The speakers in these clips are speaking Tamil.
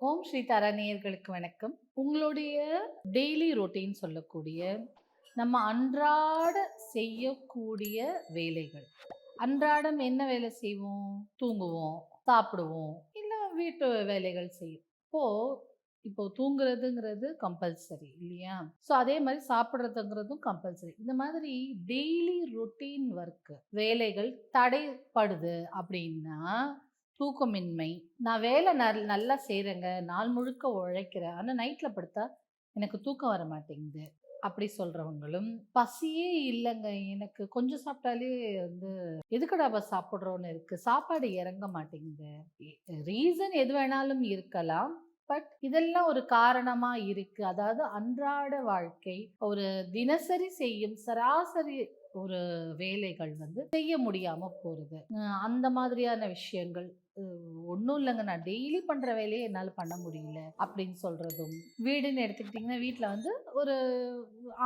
ஓம் ஸ்ரீ தாரா நேயர்களுக்கு வணக்கம். உங்களுடைய டெய்லி ரொட்டீன் சொல்லக்கூடிய நம்ம அன்றாட செய்யக்கூடிய வேலைகள். அன்றாடம் என்ன வேலை செய்வோம்? தூங்குவோம், சாப்பிடுவோம், இல்ல வீட்டு வேலைகள் செய்யும். இப்போ தூங்குறதுங்கிறது கம்பல்சரி இல்லையா? ஸோ அதே மாதிரி சாப்பிட்றதுங்கிறதும் கம்பல்சரி. இந்த மாதிரி டெய்லி ரொட்டீன் ஒர்க் வேலைகள் தடைப்படுது அப்படின்னா தூக்கமின்மை. நான் வேலை நல்லா செய்றேங்க, நாள் முழுக்க உழைக்கிறேன். ஆனா நைட்ல படுத்தா எனக்கு தூக்கம் வர மாட்டேங்குது. அப்படி சொல்றவங்களும், பசியே இல்லங்க எனக்கு கொஞ்சம் சாப்பிட்டாலே வந்து எதுக்குடாப்பா சாப்பிடுறோம்னு இருக்கு. சாப்பாடு இறங்க மாட்டேங்குது. ரீசன் எது வேணாலும் இருக்கலாம். பட் இதெல்லாம் ஒரு காரணமா இருக்கு. அதாவது அன்றாட வாழ்க்கை, ஒரு தினசரி செய்யும் சராசரி ஒரு வேலைகள் வந்து செய்ய முடியாம போறது. அந்த மாதிரியான விஷயங்கள். ஒன்றும் இல்லைங்க, நான் டெய்லி பண்ணுற வேலையை என்னால் பண்ண முடியல அப்படின்னு சொல்கிறதும். வீடுன்னு எடுத்துக்கிட்டிங்கன்னா வீட்டில் வந்து ஒரு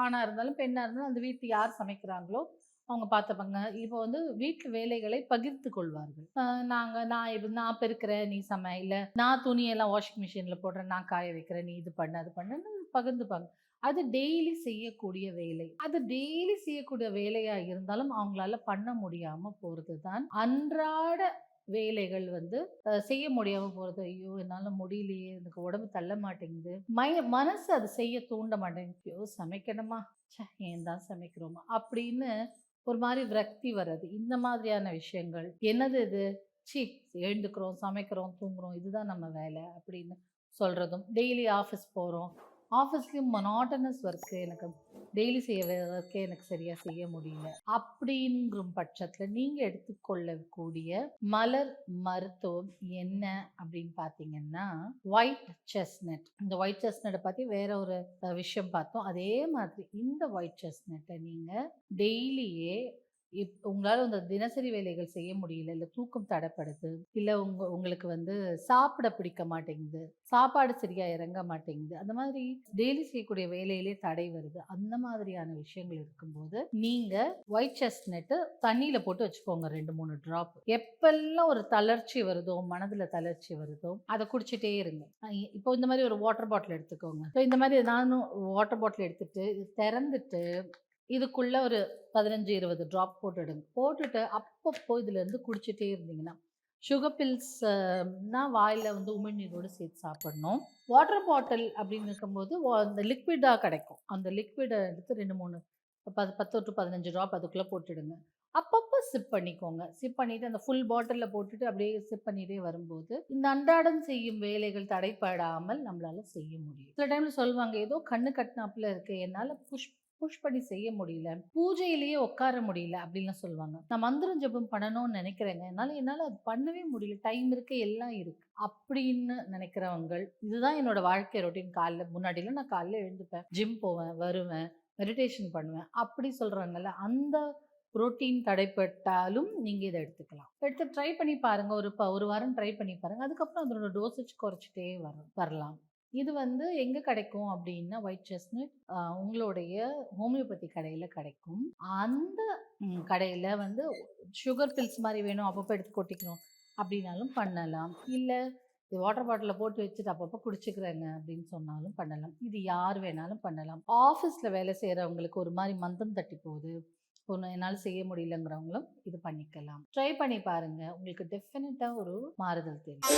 ஆணாக இருந்தாலும் பெண்ணாக இருந்தாலும் அந்த வீட்டு யார் சமைக்கிறாங்களோ அவங்க பார்த்துப்பாங்க. இப்போ வந்து வீட்டு வேலைகளை பகிர்ந்து கொள்வார்கள். நான் பெருக்கிறேன் நீ சமை, இல்லை நான் துணியெல்லாம் வாஷிங் மிஷினில் போடுறேன், நான் காய வைக்கிறேன், நீ இது பண்ணு அது பண்ணுன்னு பகிர்ந்துப்பாங்க. அது டெய்லி செய்யக்கூடிய வேலை. அது டெய்லி செய்யக்கூடிய வேலையா இருந்தாலும் அவங்களால பண்ண முடியாம போறது தான் அன்றாட வேலைகள் வந்து செய்ய முடியாம போறது. ஐயோ என்னால முடியலையே, எனக்கு உடம்பு தள்ள மாட்டேங்குது, மனசு அது செய்ய தூண்ட மாட்டேங்குது. ஐயோ சமைக்கணுமா, ஏன் தான் சமைக்கிறோமா அப்படின்னு ஒரு மாதிரி விரக்தி வர்றது. இந்த மாதிரியான விஷயங்கள். என்னது இது, சி எழுந்துக்கிறோம், சமைக்கிறோம், தூங்குறோம், இதுதான் நம்ம வேலை அப்படின்னு சொல்றதும். டெய்லி ஆஃபீஸ் போகிறோம், ஆஃபீஸ்லேயும் மொனாட்டனஸ் ஒர்க்கு, எனக்கு டெய்லி செய்ய ஒர்க்கே எனக்கு சரியாக செய்ய முடியல அப்படிங்கிற பட்சத்தில் நீங்கள் எடுத்துக்கொள்ளக்கூடிய மலர் மருத்துவம் என்ன அப்படின்னு பார்த்தீங்கன்னா ஒயிட் செஸ்னட். இந்த ஒயிட் செஸ்னட்டை பற்றி வேற ஒரு விஷயம் பார்த்தோம். அதே மாதிரி இந்த ஒயிட் செஸ்னட்டை நீங்கள் டெய்லியே உங்களால் அந்த தினசரி வேலைகள் செய்ய முடியல, இல்லை தூக்கம் தடைப்படுது, இல்லை உங்களுக்கு வந்து சாப்பிட பிடிக்க மாட்டேங்குது, சாப்பாடு சரியா இறங்க மாட்டேங்குது, அந்த மாதிரி டெய்லி செய்யக்கூடிய வேலையிலே தடை வருது, அந்த மாதிரியான விஷயங்கள் இருக்கும்போது நீங்க ஒயிட் செஸ்னட்டு தண்ணியில போட்டு வச்சுக்கோங்க 2-3 டிராப். எப்பெல்லாம் ஒரு தளர்ச்சி வருதோ, மனதுல தளர்ச்சி வருதோ அதை குடிச்சிட்டே இருங்க. இப்போ இந்த மாதிரி ஒரு வாட்டர் பாட்டில் எடுத்துக்கோங்க. ஸோ இந்த மாதிரி நானும் வாட்டர் பாட்டில் எடுத்துட்டு திறந்துட்டு இதுக்குள்ள ஒரு 15-20 டிராப் போட்டுடுங்க. போட்டுட்டு அப்பப்போ இதுல இருந்து குடிச்சிட்டே இருந்தீங்கன்னா, சுகர் பில்ஸ்னா வாயில வந்து உமிழ்நீரோடு சேர்த்து சாப்பிடணும். வாட்டர் பாட்டில் அப்படின்னு இருக்கும்போது அந்த லிக்விடா கிடைக்கும். அந்த லிக்விடை எடுத்து 2-3 10 to 15 டிராப் அதுக்குள்ள போட்டுடுங்க. அப்பப்போ சிப் பண்ணிக்கோங்க. சிப் பண்ணிட்டு அந்த ஃபுல் பாட்டிலில் போட்டுட்டு அப்படியே சிப் பண்ணிட்டே வரும்போது இந்த அன்றாடம் செய்யும் வேலைகள் தடைப்படாமல் நம்மளால செய்ய முடியும். சில டைம்ல சொல்லுவாங்க, ஏதோ கண்ணு கட்டினாப்புல இருக்கு, என்னால் புஷ் பண்ணி செய்ய முடியல, பூஜையிலேயே உட்கார முடியல அப்படின்லாம் சொல்லுவாங்க. நான் மந்திரம் ஜபம் பண்ணணும்னு நினைக்கிறேங்க, என்னால் அது பண்ணவே முடியல, டைம் இருக்கு, எல்லாம் இருக்கு அப்படின்னு நினைக்கிறவங்க, இதுதான் என்னோட வாழ்க்கை ரொட்டீன். முன்னாடிலாம் நான் காலைல எழுந்துப்பேன், ஜிம் போவேன், வருவேன், மெடிடேஷன் பண்ணுவேன் அப்படி சொல்றாங்கல்ல, அந்த புரோட்டீன் தடைப்பட்டாலும் நீங்க இதை எடுத்துக்கலாம். எடுத்து ட்ரை பண்ணி பாருங்க. ஒரு வாரம் ட்ரை பண்ணி பாருங்க. அதுக்கப்புறம் அதோட டோசேஜ் குறைச்சிட்டே வரலாம். இது வந்து எங்கே கிடைக்கும் அப்படின்னா ஒயிட் செஸ்னட் உங்களுடைய ஹோமியோபதி கடையில் கிடைக்கும். அந்த கடையில் வந்து சுகர் பில்ஸ் மாதிரி வேணும், அப்பப்போ எடுத்து கொட்டிக்கணும் அப்படின்னாலும் பண்ணலாம். இல்லை இது வாட்டர் பாட்டிலில் போட்டு வச்சுட்டு அப்பப்போ குடிச்சிக்கிறேங்க அப்படின்னு சொன்னாலும் பண்ணலாம். இது யார் வேணாலும் பண்ணலாம். ஆஃபீஸில் வேலை செய்கிறவங்களுக்கு ஒரு மாதிரி மந்தம் தட்டி போகுது, ஒன்று என்னால் செய்ய முடியலங்கிறவங்களும் இது பண்ணிக்கலாம். ட்ரை பண்ணி பாருங்கள், உங்களுக்கு டெஃபினட்டாக ஒரு மாறுதல் தெரியும்.